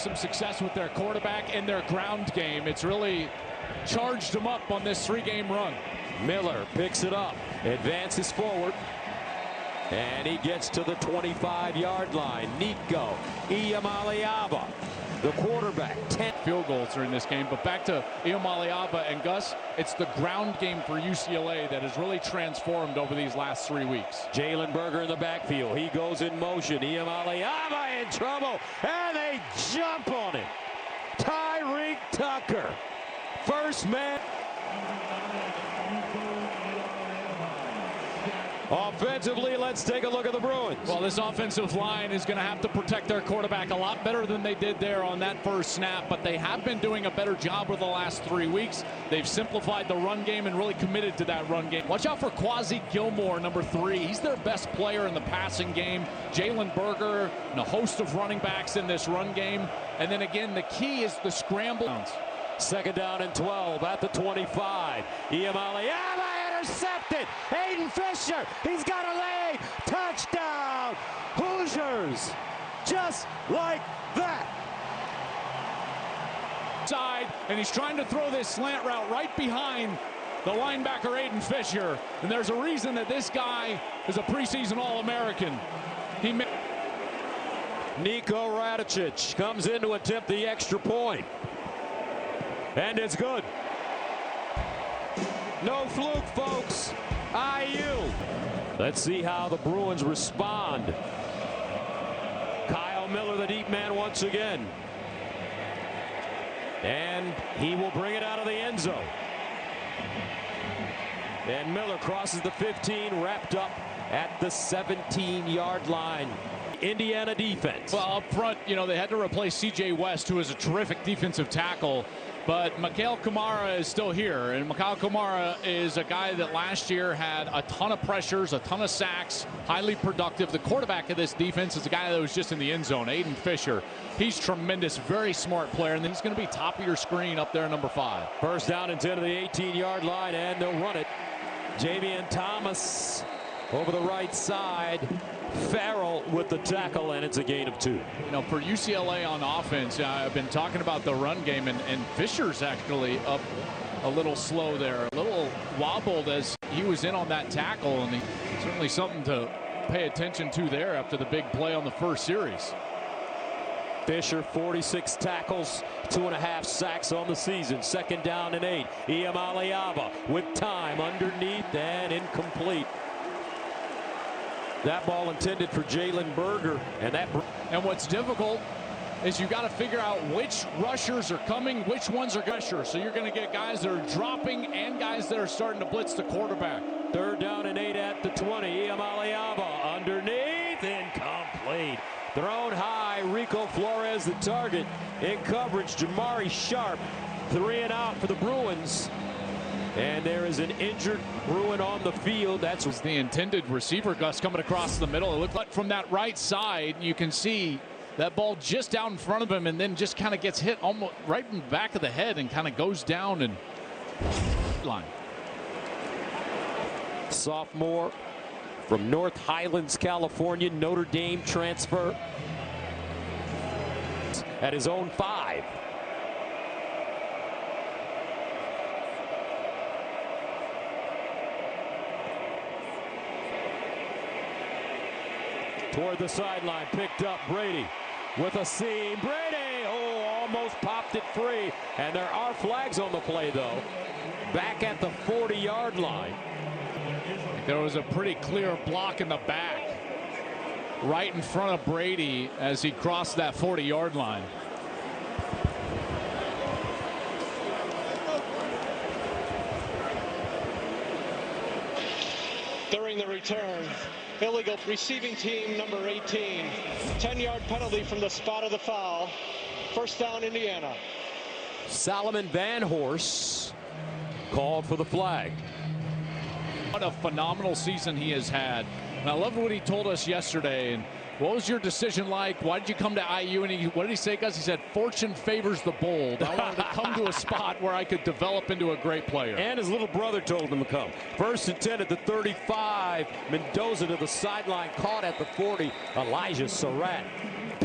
some success with their quarterback and their ground game. It's really charged them up on this 3-game run. Miller picks it up, advances forward, and he gets to the 25-yard line. Nico Iamaleava, the quarterback. 10 field goals are in this game, but back to Iamaleava and Gus, it's the ground game for UCLA that has really transformed over these last 3 weeks. Jalen Berger in the backfield. He goes in motion. Iamaleava in trouble, and they jump on him. Tyreek Tucker, first man. Offensively, let's take a look at the Bruins. Well, this offensive line is going to have to protect their quarterback a lot better than they did there on that first snap, but they have been doing a better job over the last 3 weeks. They've simplified the run game and really committed to that run game. Watch out for Quasi Gilmore, number 3. He's their best player in the passing game. Jalen Berger and a host of running backs in this run game. And then again, the key is the scramble. Second down and 12 at the 25. Iamaleava intercepted. Aiden Fisher, he's got a leg. Touchdown. Hoosiers. Just like that. Side, and he's trying to throw this slant route right behind the linebacker Aiden Fisher. And there's a reason that this guy is a preseason All-American. Niko Radicic comes in to attempt the extra point. And it's good. No fluke, folks. IU. Let's see how the Bruins respond. Kyle Miller, the deep man, once again. And he will bring it out of the end zone. And Miller crosses the 15, wrapped up at the 17-yard line. Indiana defense. Well, up front, you know, they had to replace C.J. West, who is a terrific defensive tackle. But Mikhail Kamara is still here, and Mikhail Kamara is a guy that last year had a ton of pressures, a ton of sacks, highly productive. The quarterback of this defense is a guy that was just in the end zone, Aiden Fisher. He's tremendous, very smart player, and then he's going to be top of your screen up there, number 5. First down and 10 to the 18-yard line, and they'll run it. Jamian Thomas over the right side. Farrell with the tackle, and it's a gain of 2. You know, for UCLA on offense, I've been talking about the run game, and Fisher's actually up a little slow there, a little wobbled as he was in on that tackle, and certainly something to pay attention to there after the big play on the first series. Fisher, 46 tackles, 2.5 sacks on the season. Second down and 8. Iamaleava with time underneath and incomplete. That ball intended for Jalen Berger, and what's difficult is you got to figure out which rushers are coming, which ones are rushers. So you're going to get guys that are dropping and guys that are starting to blitz the quarterback. Third down and 8 at the 20. Iamaleava underneath, incomplete. Thrown high. Rico Flores the target. In coverage, Jamari Sharp. 3 and out for the Bruins. And there is an injured Bruin on the field. That's the intended receiver, Gus, coming across the middle. It looked like from that right side, you can see that ball just out in front of him and then just kind of gets hit almost right in the back of the head and kind of goes down and line. Sophomore from North Highlands, California, Notre Dame transfer at his own 5. Toward the sideline, picked up Brady with a seam. Brady, almost popped it free. And there are flags on the play, though. Back at the 40-yard line. There was a pretty clear block in the back, right in front of Brady as he crossed that 40-yard line. During the return, illegal receiving team number 18. 10-yard penalty from the spot of the foul. First down, Indiana. Solomon Van Horst called for the flag. What a phenomenal season he has had. And I love what he told us yesterday. And what was your decision like? Why did you come to IU? And what did he say, Gus? He said, fortune favors the bold. I wanted to come to a spot where I could develop into a great player. And his little brother told him to come. First and 10 at the 35. Mendoza to the sideline, caught at the 40. Elijah Surratt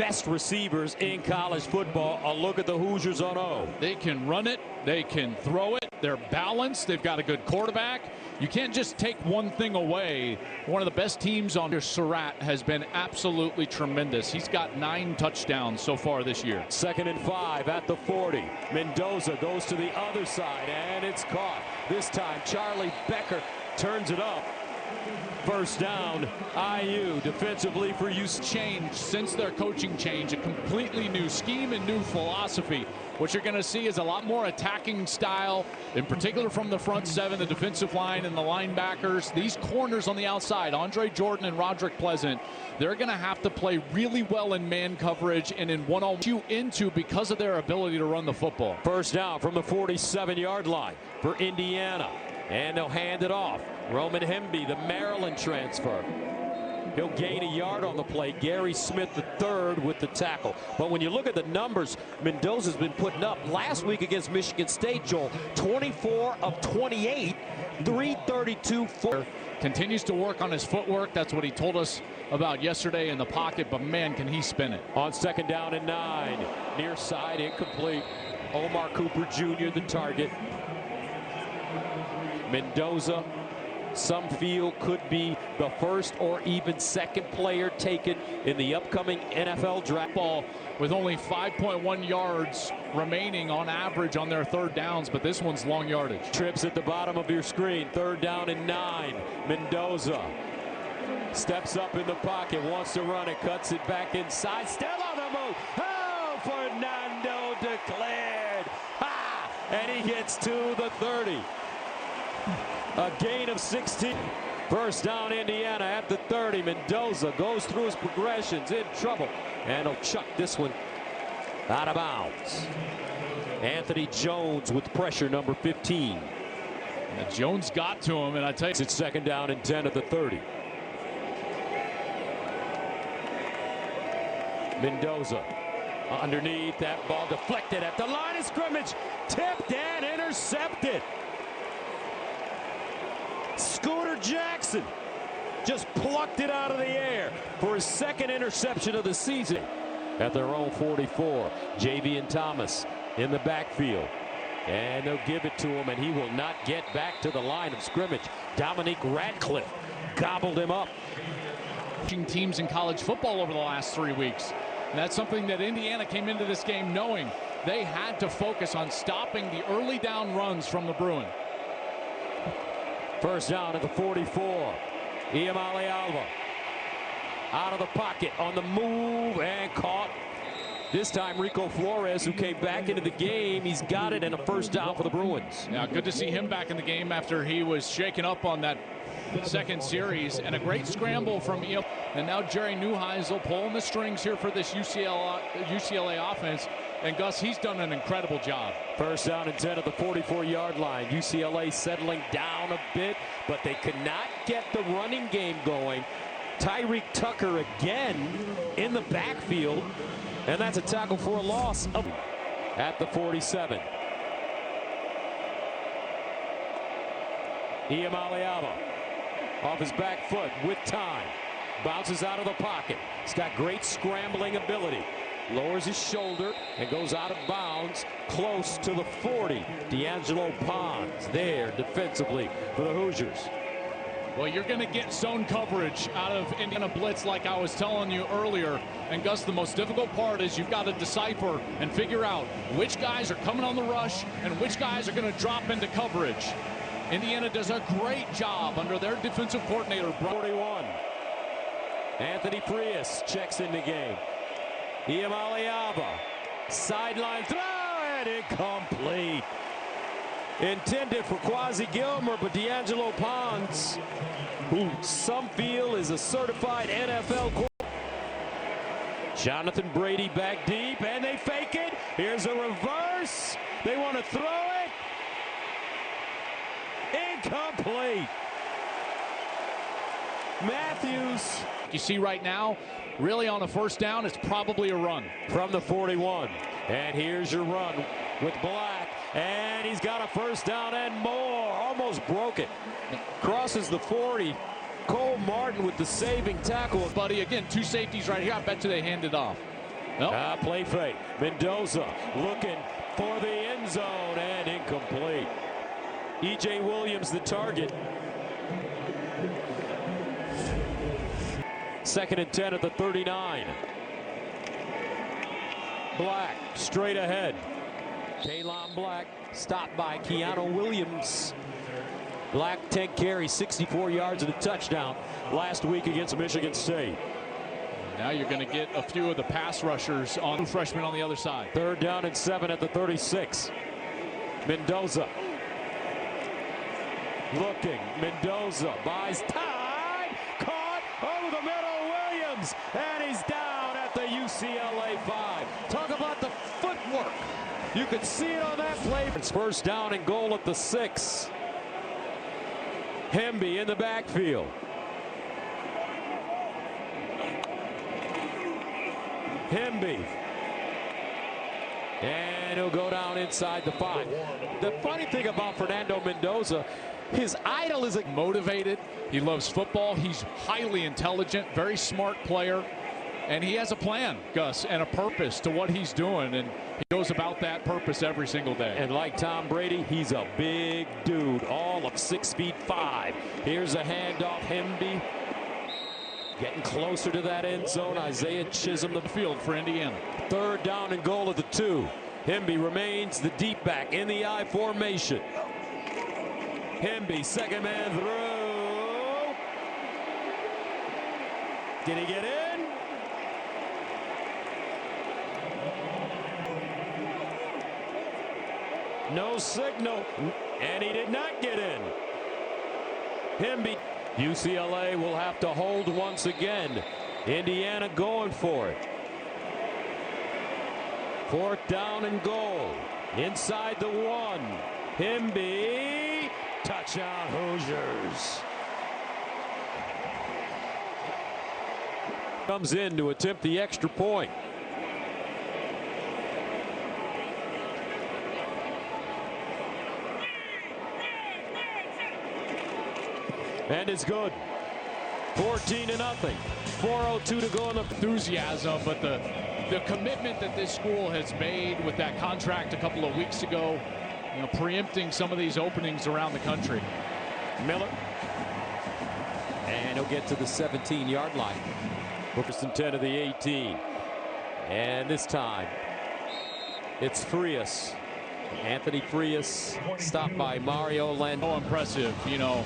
best receivers in college football. A look at the Hoosiers on O. They can run it. They can throw it. They're balanced. They've got a good quarterback. You can't just take one thing away. One of the best teams on here, Surratt, has been absolutely tremendous. He's got 9 touchdowns so far this year. 2nd and 5 at the 40. Mendoza goes to the other side, and it's caught. This time, Charlie Becker turns it up. First down, IU defensively for UCLA. Change since their coaching change, a completely new scheme and new philosophy. What you're going to see is a lot more attacking style, in particular from the front 7, the defensive line and the linebackers. These corners on the outside, Andre Jordan and Roderick Pleasant, they're going to have to play really well in man coverage and in one-on-one into because of their ability to run the football. First down from the 47-yard line for Indiana, and they'll hand it off. Roman Hemby, the Maryland transfer. He'll gain a yard on the play. Gary Smith III with the tackle. But when you look at the numbers Mendoza's been putting up last week against Michigan State, Joel, 24 of 28, 332. Continues to work on his footwork. That's what he told us about yesterday in the pocket, but man, can he spin it. On 2nd down and 9, near side, incomplete. Omar Cooper Jr. the target. Mendoza, some feel could be the first or even second player taken in the upcoming NFL draft. Ball with only 5.1 yards remaining on average on their 3rd downs, but this one's long yardage. Trips at the bottom of your screen. 3rd down and 9. Mendoza steps up in the pocket, wants to run it, cuts it back inside, still on the move. Oh, Fernando declared. Ha! And he gets to the 30. A gain of 16. First down, Indiana at the 30. Mendoza goes through his progressions, in trouble, and he'll chuck this one out of bounds. Anthony Jones with pressure, number 15. And Jones got to him, and I tell you, it's 2nd down and 10 at the 30. Mendoza underneath, that ball deflected at the line of scrimmage, tipped and intercepted. Scooter Jackson just plucked it out of the air for his 2nd interception of the season. At their own 44, Javian Thomas in the backfield, and they'll give it to him, and he will not get back to the line of scrimmage. Dominique Radcliffe gobbled him up. Teams in college football over the last 3 weeks, and that's something that Indiana came into this game knowing they had to focus on stopping the early down runs from the Bruins. First down at the 44. Iamale Alva out of the pocket, on the move, and caught. This time Rico Flores, who came back into the game, he's got it, and a first down for the Bruins. Yeah, good to see him back in the game after he was shaken up on that 2nd series, and a great scramble from Iam. And now Jerry Neuheisel pulling the strings here for this UCLA offense. And Gus, he's done an incredible job. First down and 10 at the 44-yard line. UCLA settling down a bit, but they could not get the running game going. Tyreek Tucker again in the backfield, and that's a tackle for a loss at the 47. Iamale Alva off his back foot with time. Bounces out of the pocket. He's got great scrambling ability. Lowers his shoulder and goes out of bounds close to the 40. D'Angelo Pons there defensively for the Hoosiers. Well, you're going to get zone coverage out of Indiana blitz like I was telling you earlier. And Gus, the most difficult part is you've got to decipher and figure out which guys are coming on the rush and which guys are going to drop into coverage. Indiana does a great job under their defensive coordinator. 41. Anthony Frias checks in the game. Iamale Alva, sideline throw, and incomplete. Intended for Quasi Gilmer, but D'Angelo Pons, who some feel is a certified NFL quarterback. Jonathan Brady back deep, and they fake it. Here's a reverse. They want to throw it. Incomplete. Matthews. You see right now, really on a first down, it's probably a run. From the 41. And here's your run with Black. And he's got a first down and more. Almost broke it. Crosses the 40. Cole Martin with the saving tackle. Buddy, again, 2 safeties right here. I bet you they hand it off. Play fake. Mendoza looking for the end zone and incomplete. E.J. Williams the target. 2nd and 10 at the 39. Black straight ahead. Kalon Black stopped by Keanu Williams. Black 10 carries, 64 yards and a touchdown last week against Michigan State. Now you're going to get a few of the pass rushers on freshmen on the other side. 3rd down and 7 at the 36. Mendoza looking. Mendoza buys time. Caught over the middle. Williams. And he's down at the UCLA 5. Talk about the footwork. You could see it on that play. It's 1st down and goal at the 6. Hemby in the backfield. Hemby. And he'll go down inside the 5. The funny thing about Fernando Mendoza, his idol is motivated. He loves football. He's highly intelligent, very smart player. And he has a plan, Gus, and a purpose to what he's doing. And he goes about that purpose every single day. And like Tom Brady, he's a big dude, all of 6'5". Here's a handoff. Hemby getting closer to that end zone. Isaiah Chisholm the field for Indiana. 3rd down and goal at the 2. Hemby remains the deep back in the I formation. Hemby, 2nd man through. Did he get in? No signal, and he did not get in. Hemby. UCLA will have to hold once again. Indiana going for it. 4th down and goal. Inside the 1. Hemby. Touchdown Hoosiers. Comes in to attempt the extra point. And it's good. 14-0. 4:02 to go in the enthusiasm, but the commitment that this school has made with that contract a couple of weeks ago, you know, preempting some of these openings around the country. Miller. And he'll get to the 17-yard line. 1st and 10 of the 18. And this time, it's Frias. Anthony Frias stopped by Mario Len. Oh, impressive, you know.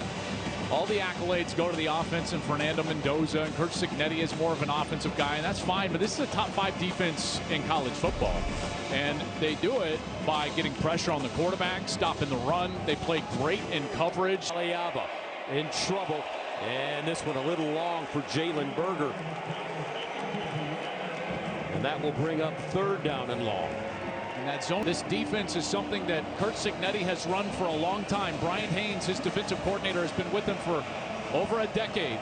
All the accolades go to the offense and Fernando Mendoza, and Kurt Cignetti is more of an offensive guy, and that's fine, but this is a top 5 defense in college football. And they do it by getting pressure on the quarterback, stopping the run. They play great in coverage. Aliaba in trouble, and this one a little long for Jalen Berger. And that will bring up 3rd down and long. In that zone, this defense is something that Kurt Cignetti has run for a long time. Brian Haynes, his defensive coordinator, has been with him for over a decade.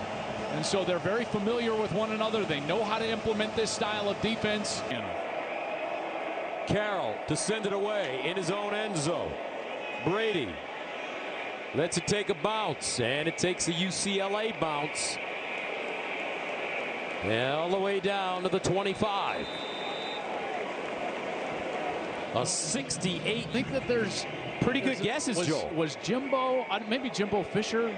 And so they're very familiar with one another. They know how to implement this style of defense. Carroll to send it away in his own end zone. Brady lets it take a bounce, and it takes a UCLA bounce. All the way down to the 25. A 68. I think that there's pretty good guesses, Joel. Was Jimbo, maybe Jimbo Fisher,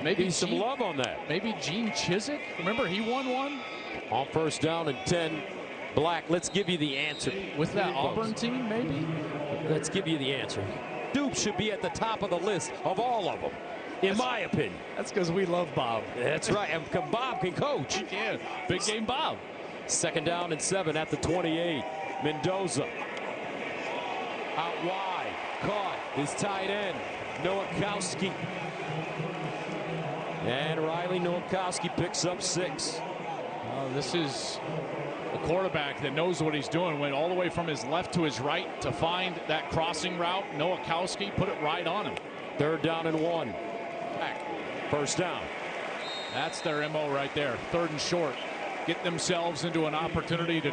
maybe some love on that. Maybe Gene Chizik. Remember, he won one? On 1st down and 10. Black, let's give you the answer. With that Auburn team, maybe? Let's give you the answer. Duke should be at the top of the list of all of them, in my opinion. That's because we love Bob. That's right. And Bob can coach. He can. Big game Bob. 2nd down and 7 at the 28. Mendoza. Out wide. Caught. His tight end, Nowakowski. And Riley Nowakowski picks up 6. This is a quarterback that knows what he's doing. Went all the way from his left to his right to find that crossing route. Nowakowski put it right on him. 3rd down and 1. Back. 1st down. That's their MO right there. 3rd and short. Get themselves into an opportunity to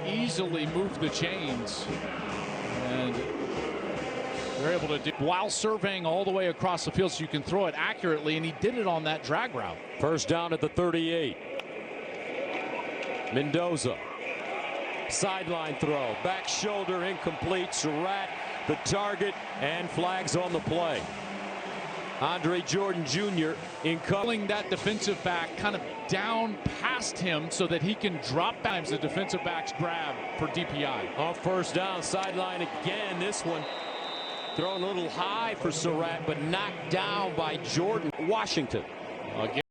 easily move the chains. And they're able to do while surveying all the way across the field so you can throw it accurately, and he did it on that drag route. 1st down at the 38. Mendoza Sideline throw. Back shoulder incomplete. Surratt the target, and flags on the play. Andre Jordan Jr. pulling that defensive back kind of down past him so that he can drop times the defensive back's grab for DPI. On first down, sideline again. This one thrown a little high for Surratt, but knocked down by Jordan. Washington. Again.